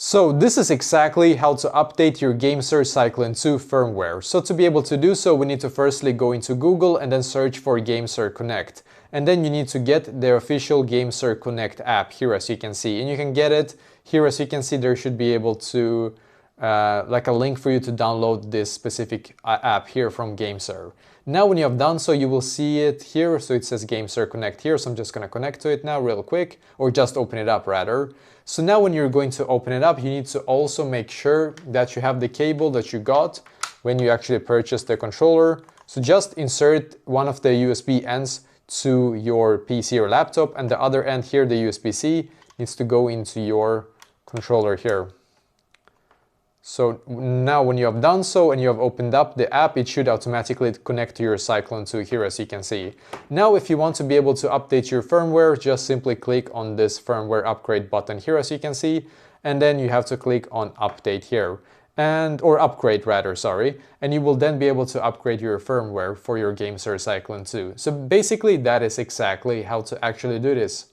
So this is exactly how to update your Gamesir Cyclone 2 firmware. So to be able to do so, we need to firstly go into Google and then search for Gamesir Connect. And then you need to get the official Gamesir Connect app here, as you can see. And you can get it here, as you can see. There should be able to like a link for you to download this specific app here from Gamesir. Now when you have done so, you will see it here. So it says Gamesir Connect here. So I'm just going to connect to it now real quick, or just open it up rather. So now when you're going to open it up, you need to also make sure that you have the cable that you got when you actually purchased the controller. So just insert one of the USB ends to your PC or laptop, and the other end here, the USB-C, needs to go into your controller here. So now when you have done so and you have opened up the app, it should automatically connect to your Cyclone 2 here, as you can see. Now if you want to be able to update your firmware, just simply click on this firmware upgrade button here, as you can see, and then you have to click on update here, or upgrade rather, sorry, and you will then be able to upgrade your firmware for your Gamesir Cyclone 2. So basically that is exactly how to actually do this.